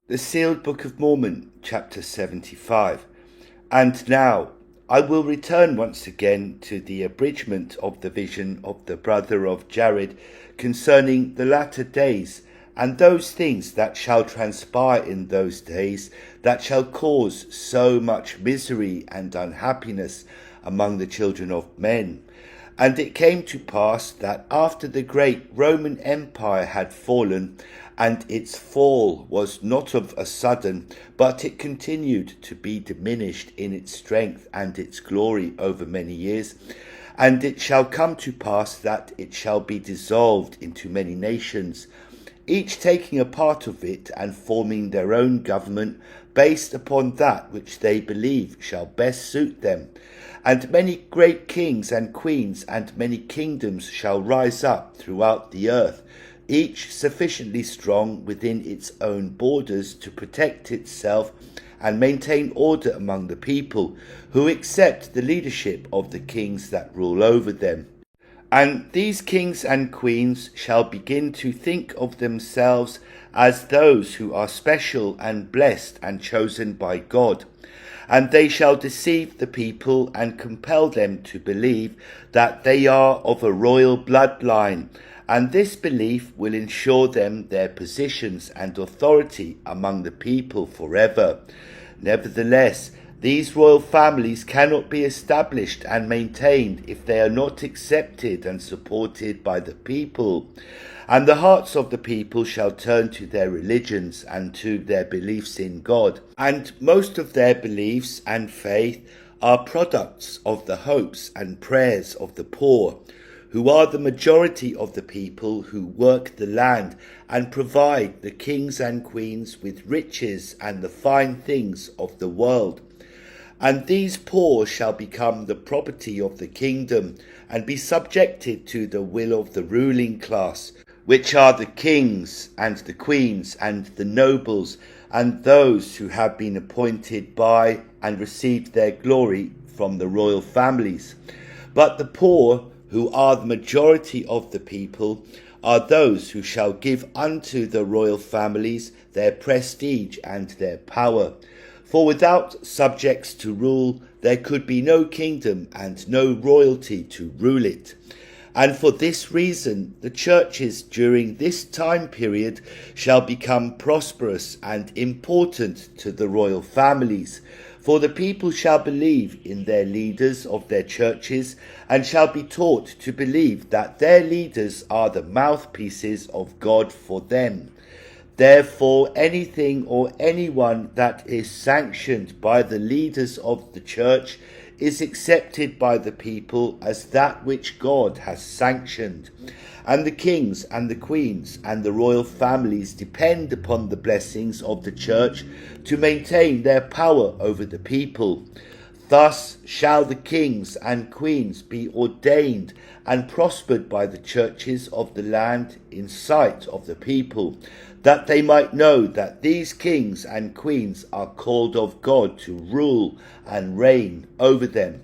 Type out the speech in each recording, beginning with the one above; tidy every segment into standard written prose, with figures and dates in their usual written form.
The Sealed Book of Mormon, chapter 75. And now I will return once again to the abridgment of the vision of the brother of Jared concerning the latter days, and those things that shall transpire in those days, that shall cause so much misery and unhappiness among the children of men. And it came to pass that after the great Roman Empire had fallen, and its fall was not of a sudden, but it continued to be diminished in its strength and its glory over many years, and it shall come to pass that it shall be dissolved into many nations, each taking a part of it and forming their own government based upon that which they believe shall best suit them. And many great kings and queens and many kingdoms shall rise up throughout the earth, each sufficiently strong within its own borders to protect itself and maintain order among the people, who accept the leadership of the kings that rule over them. And these kings and queens shall begin to think of themselves as those who are special and blessed and chosen by God. And they shall deceive the people and compel them to believe that they are of a royal bloodline, and this belief will ensure them their positions and authority among the people forever. Nevertheless, these royal families cannot be established and maintained if they are not accepted and supported by the people. And the hearts of the people shall turn to their religions and to their beliefs in God. And most of their beliefs and faith are products of the hopes and prayers of the poor, who are the majority of the people who work the land and provide the kings and queens with riches and the fine things of the world. And these poor shall become the property of the kingdom and be subjected to the will of the ruling class, which are the kings and the queens and the nobles and those who have been appointed by and received their glory from the royal families. But the poor, who are the majority of the people, are those who shall give unto the royal families their prestige and their power. For without subjects to rule, there could be no kingdom and no royalty to rule it. And for this reason, the churches during this time period shall become prosperous and important to the royal families. For the people shall believe in their leaders of their churches and shall be taught to believe that their leaders are the mouthpieces of God for them. Therefore, anything or anyone that is sanctioned by the leaders of the church is accepted by the people as that which God has sanctioned. And the kings and the queens and the royal families depend upon the blessings of the church to maintain their power over the people. Thus shall the kings and queens be ordained and prospered by the churches of the land in sight of the people, that they might know that these kings and queens are called of God to rule and reign over them.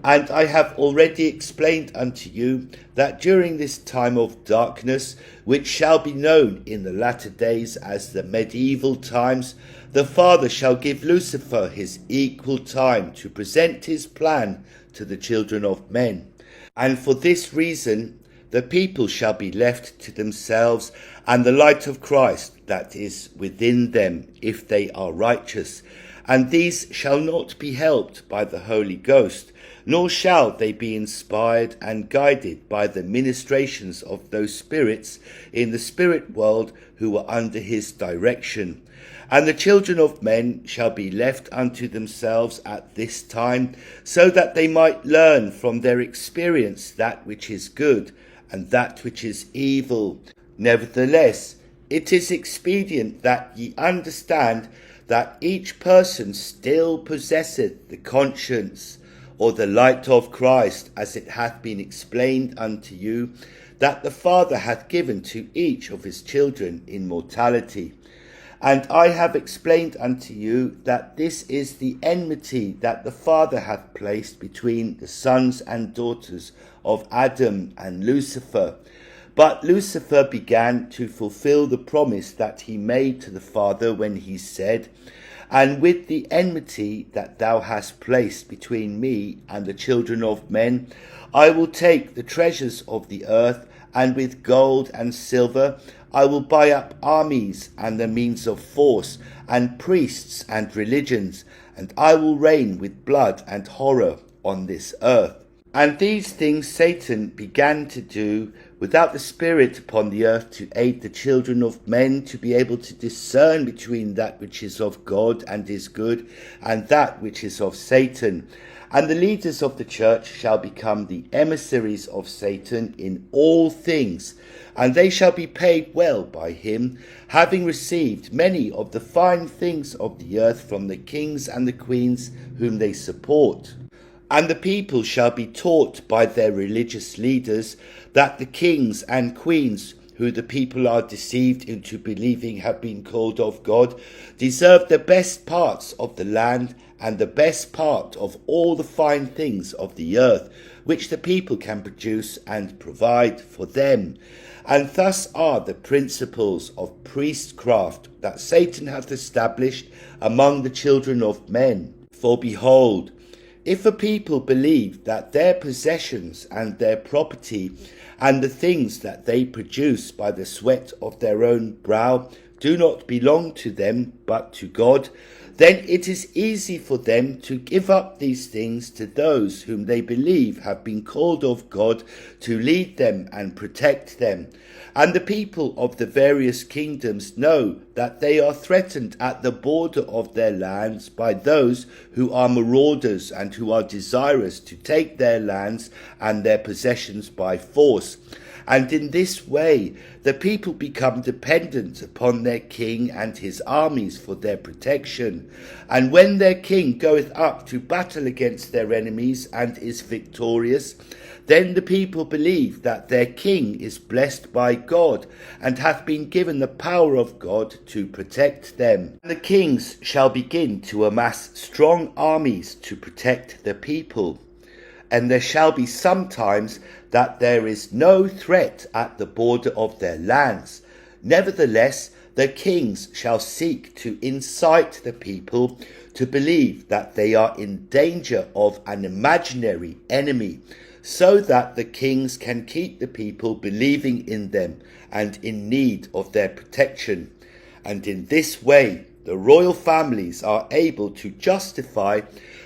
And I have already explained unto you that during this time of darkness, which shall be known in the latter days as the medieval times, the Father shall give Lucifer his equal time to present his plan to the children of men. And for this reason, the people shall be left to themselves, and the light of Christ that is within them, if they are righteous. And these shall not be helped by the Holy Ghost, nor shall they be inspired and guided by the ministrations of those spirits in the spirit world who are under his direction. And the children of men shall be left unto themselves at this time, so that they might learn from their experience that which is good and that which is evil. Nevertheless, it is expedient that ye understand that each person still possesseth the conscience, or the light of Christ, as it hath been explained unto you, that the Father hath given to each of his children in mortality. And I have explained unto you that this is the enmity that the Father hath placed between the sons and daughters of Adam and Lucifer. But Lucifer began to fulfill the promise that he made to the Father when he said, "And with the enmity that thou hast placed between me and the children of men, I will take the treasures of the earth, and with gold and silver I will buy up armies and the means of force, and priests and religions, and I will reign with blood and horror on this earth." And these things Satan began to do without the Spirit upon the earth, to aid the children of men to be able to discern between that which is of God and is good, and that which is of Satan. And the leaders of the church shall become the emissaries of Satan in all things, and they shall be paid well by him, having received many of the fine things of the earth from the kings and the queens whom they support. And the people shall be taught by their religious leaders that the kings and queens, who the people are deceived into believing have been called of God, deserve the best parts of the land and the best part of all the fine things of the earth, which the people can produce and provide for them. And thus are the principles of priestcraft that Satan hath established among the children of men. For behold, if a people believe that their possessions and their property and the things that they produce by the sweat of their own brow do not belong to them but to God, then it is easy for them to give up these things to those whom they believe have been called of God to lead them and protect them. And the people of the various kingdoms know that they are threatened at the border of their lands by those who are marauders and who are desirous to take their lands and their possessions by force. And in this way the people become dependent upon their king and his armies for their protection. And when their king goeth up to battle against their enemies and is victorious, then the people believe that their king is blessed by God and hath been given the power of God to protect them. And the kings shall begin to amass strong armies to protect the people. And there shall be sometimes that there is no threat at the border of their lands. Nevertheless, the kings shall seek to incite the people to believe that they are in danger of an imaginary enemy, so that the kings can keep the people believing in them and in need of their protection. And in this way, the royal families are able to justify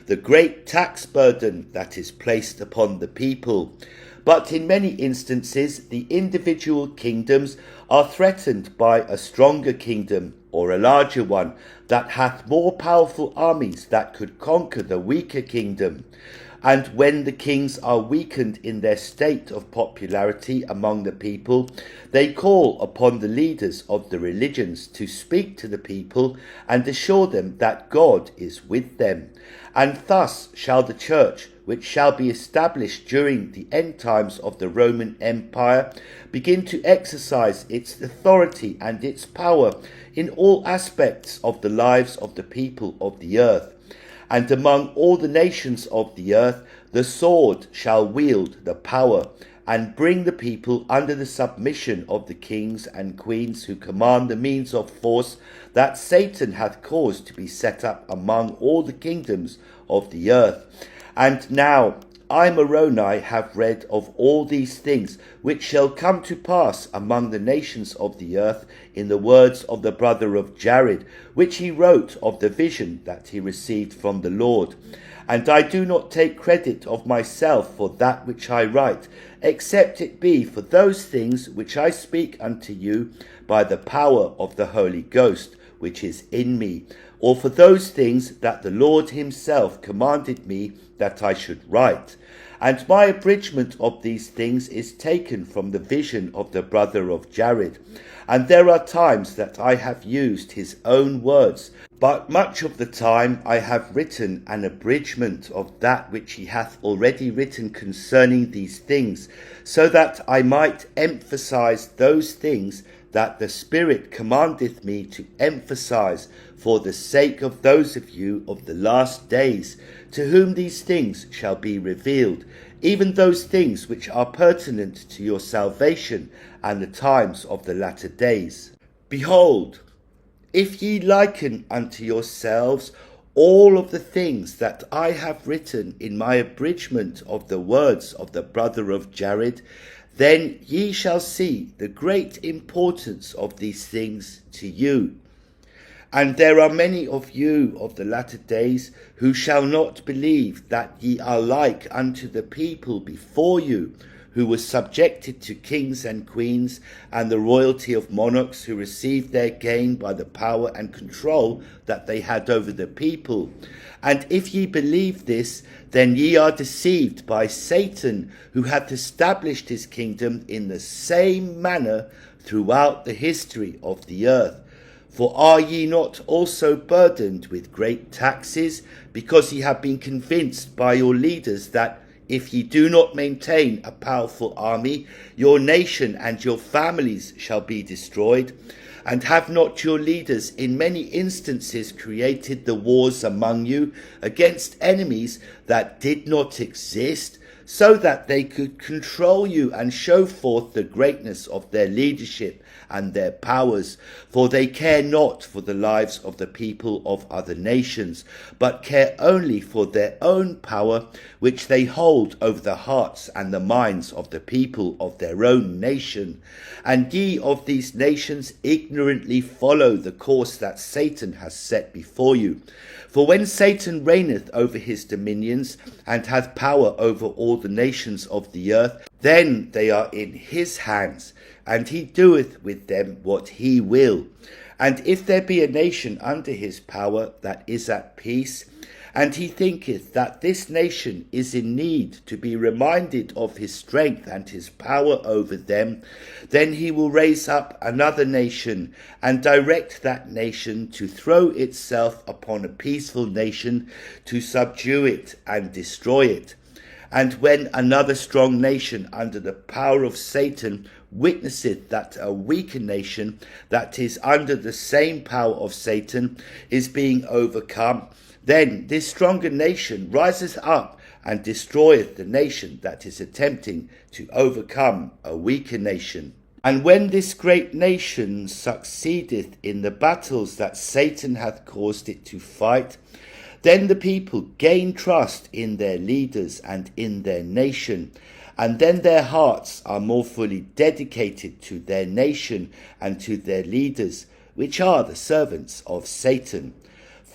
the great tax burden that is placed upon the people. But in many instances, the individual kingdoms are threatened by a stronger kingdom or a larger one that hath more powerful armies that could conquer the weaker kingdom. And when the kings are weakened in their state of popularity among the people, they call upon the leaders of the religions to speak to the people and assure them that God is with them. And thus shall the church, which shall be established during the end times of the Roman Empire, begin to exercise its authority and its power in all aspects of the lives of the people of the earth. And among all the nations of the earth, the sword shall wield the power, and bring the people under the submission of the kings and queens who command the means of force that Satan hath caused to be set up among all the kingdoms of the earth. And now I, Moroni, have read of all these things which shall come to pass among the nations of the earth in the words of the brother of Jared, which he wrote of the vision that he received from the Lord. And I do not take credit of myself for that which I write, except it be for those things which I speak unto you by the power of the Holy Ghost, which is in me, or for those things that the Lord himself commanded me that I should write. And my abridgment of these things is taken from the vision of the brother of Jared. And there are times that I have used his own words, but much of the time I have written an abridgment of that which he hath already written concerning these things, so that I might emphasize those things that the Spirit commandeth me to emphasize for the sake of those of you of the last days, to whom these things shall be revealed, even those things which are pertinent to your salvation and the times of the latter days. Behold, if ye liken unto yourselves all of the things that I have written in my abridgment of the words of the brother of Jared, then ye shall see the great importance of these things to you. And there are many of you of the latter days who shall not believe that ye are like unto the people before you, who were subjected to kings and queens and the royalty of monarchs, who received their gain by the power and control that they had over the people. And if ye believe this, then ye are deceived by Satan, who hath established his kingdom in the same manner throughout the history of the earth. For are ye not also burdened with great taxes, because ye have been convinced by your leaders that if ye do not maintain a powerful army, your nation and your families shall be destroyed? And have not your leaders in many instances created the wars among you against enemies that did not exist, so that they could control you and show forth the greatness of their leadership and their powers? For they care not for the lives of the people of other nations, but care only for their own power, which they hold over the hearts and the minds of the people of their own nation. And ye of these nations ignorantly follow the course that Satan has set before you. For when Satan reigneth over his dominions, and hath power over all the nations of the earth, then they are in his hands, and he doeth with them what he will. And if there be a nation under his power that is at peace, and he thinketh that this nation is in need to be reminded of his strength and his power over them, then he will raise up another nation, and direct that nation to throw itself upon a peaceful nation, to subdue it and destroy it. And when another strong nation under the power of Satan witnesseth that a weaker nation that is under the same power of Satan is being overcome, then this stronger nation riseth up and destroyeth the nation that is attempting to overcome a weaker nation. And when this great nation succeedeth in the battles that Satan hath caused it to fight, then the people gain trust in their leaders and in their nation, and then their hearts are more fully dedicated to their nation and to their leaders, which are the servants of Satan.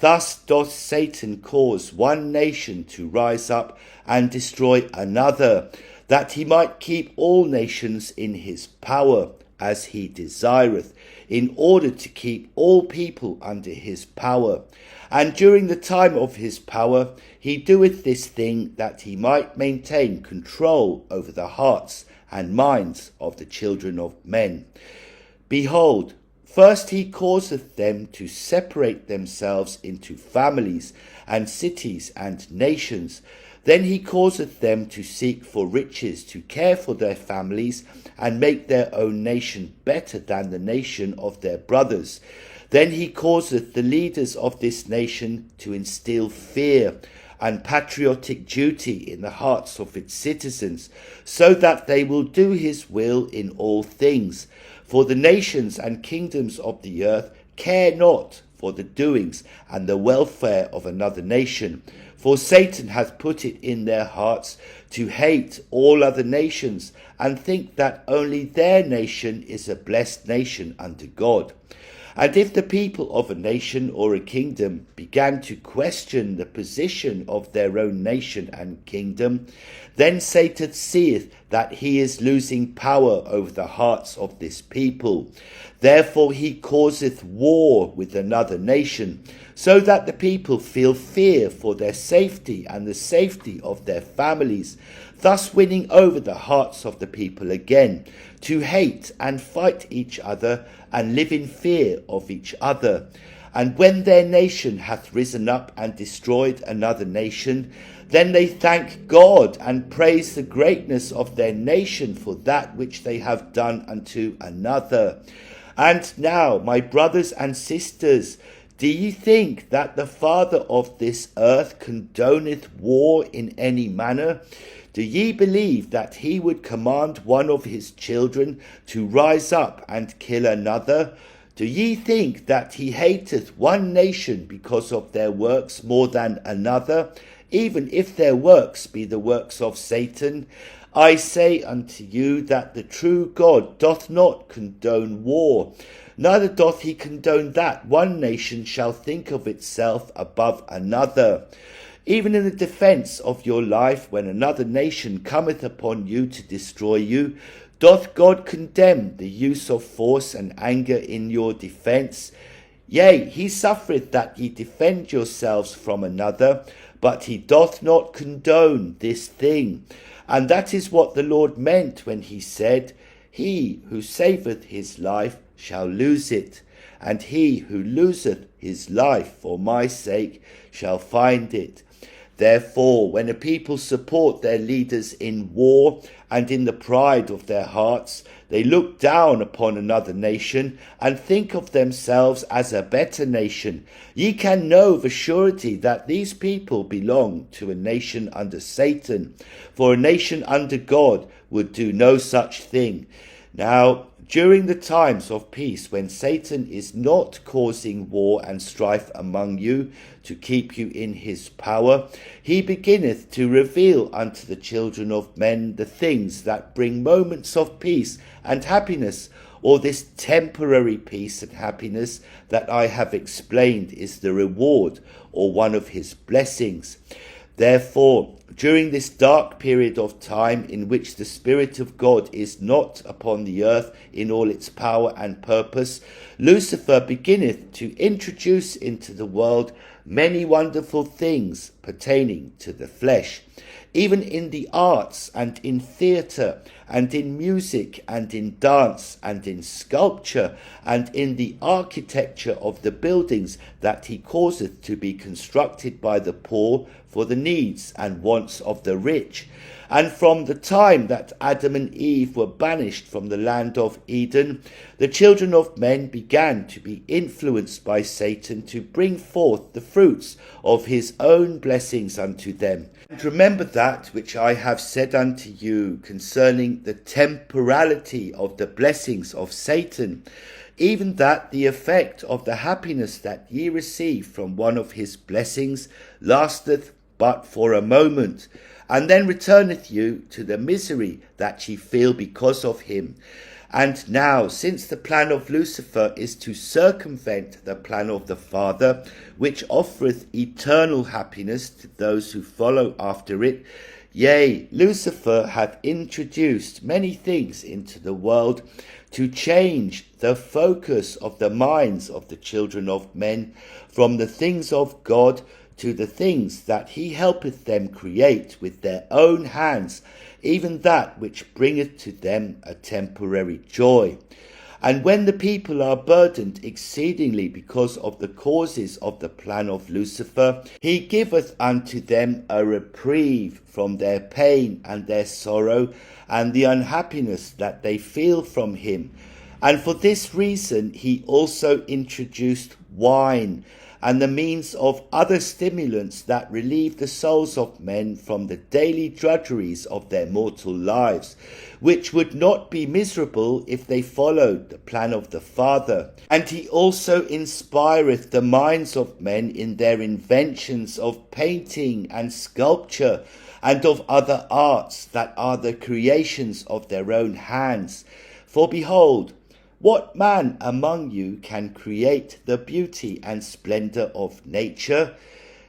Thus doth Satan cause one nation to rise up and destroy another, that he might keep all nations in his power, as he desireth, in order to keep all people under his power. And during the time of his power he doeth this thing, that he might maintain control over the hearts and minds of the children of men. Behold, first he causeth them to separate themselves into families and cities and nations. Then he causeth them to seek for riches, to care for their families, and make their own nation better than the nation of their brothers. Then he causeth the leaders of this nation to instill fear and patriotic duty in the hearts of its citizens, so that they will do his will in all things. For the nations and kingdoms of the earth care not for the doings and the welfare of another nation. For Satan hath put it in their hearts to hate all other nations, and think that only their nation is a blessed nation unto God. And if the people of a nation or a kingdom began to question the position of their own nation and kingdom, then Satan seeth that he is losing power over the hearts of this people. Therefore he causeth war with another nation, so that the people feel fear for their safety and the safety of their families, thus winning over the hearts of the people again, to hate and fight each other and live in fear of each other. And when their nation hath risen up and destroyed another nation, then they thank God and praise the greatness of their nation for that which they have done unto another. And now, my brothers and sisters, do ye think that the Father of this earth condoneth war in any manner? Do ye believe that he would command one of his children to rise up and kill another? Do ye think that he hateth one nation because of their works more than another, even if their works be the works of Satan? I say unto you that the true God doth not condone war, neither doth he condone that one nation shall think of itself above another. Even in the defence of your life, when another nation cometh upon you to destroy you, doth God condemn the use of force and anger in your defence? Yea, he suffereth that ye defend yourselves from another, but he doth not condone this thing. And that is what the Lord meant when he said, He who saveth his life shall lose it, and he who loseth his life for my sake shall find it. Therefore, when a people support their leaders in war and in the pride of their hearts, they look down upon another nation and think of themselves as a better nation. Ye can know of a surety that these people belong to a nation under Satan, for a nation under God would do no such thing. Now, during the times of peace, when Satan is not causing war and strife among you to keep you in his power, he beginneth to reveal unto the children of men the things that bring moments of peace and happiness, or this temporary peace and happiness that I have explained is the reward or one of his blessings. Therefore, during this dark period of time in which the Spirit of God is not upon the earth in all its power and purpose, Lucifer beginneth to introduce into the world many wonderful things pertaining to the flesh, even in the arts and in theatre and in music and in dance and in sculpture and in the architecture of the buildings that he causeth to be constructed by the poor for the needs and wants of the rich. And from the time that Adam and Eve were banished from the land of Eden, the children of men began to be influenced by Satan to bring forth the fruits of his own blessings unto them. And remember that which I have said unto you concerning the temporality of the blessings of Satan, even that the effect of the happiness that ye receive from one of his blessings lasteth but for a moment, and then returneth you to the misery that ye feel because of him. And now, since the plan of Lucifer is to circumvent the plan of the Father, which offereth eternal happiness to those who follow after it, yea, Lucifer hath introduced many things into the world to change the focus of the minds of the children of men from the things of God to the things that he helpeth them create with their own hands, even that which bringeth to them a temporary joy. And when the people are burdened exceedingly because of the causes of the plan of Lucifer, he giveth unto them a reprieve from their pain and their sorrow and the unhappiness that they feel from him. And for this reason he also introduced wine and the means of other stimulants that relieve the souls of men from the daily drudgeries of their mortal lives, which would not be miserable if they followed the plan of the Father. And he also inspireth the minds of men in their inventions of painting and sculpture, and of other arts that are the creations of their own hands. For behold, what man among you can create the beauty and splendour of nature?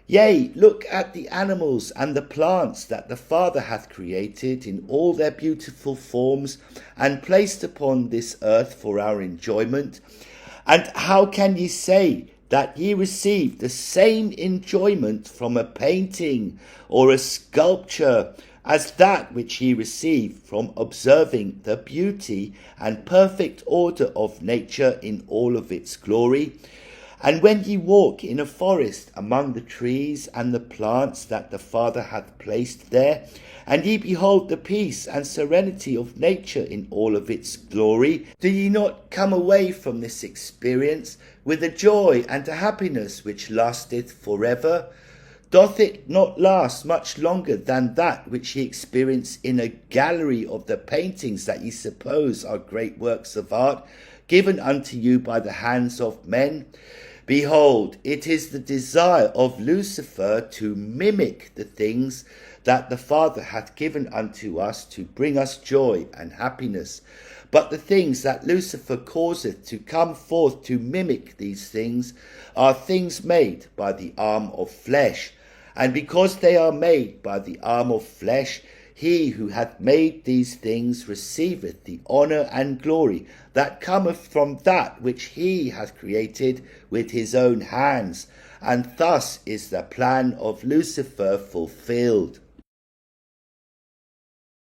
Yea, look at the animals and the plants that the Father hath created in all their beautiful forms and placed upon this earth for our enjoyment. And how can ye say that ye receive the same enjoyment from a painting or a sculpture as that which ye receive from observing the beauty and perfect order of nature in all of its glory? And when ye walk in a forest among the trees and the plants that the Father hath placed there, and ye behold the peace and serenity of nature in all of its glory, do ye not come away from this experience with a joy and a happiness which lasteth forever? Doth it not last much longer than that which ye experience in a gallery of the paintings that ye suppose are great works of art, given unto you by the hands of men? Behold, it is the desire of Lucifer to mimic the things that the Father hath given unto us to bring us joy and happiness. But the things that Lucifer causeth to come forth to mimic these things are things made by the arm of flesh. And because they are made by the arm of flesh, he who hath made these things receiveth the honour and glory that cometh from that which he hath created with his own hands. And thus is the plan of Lucifer fulfilled.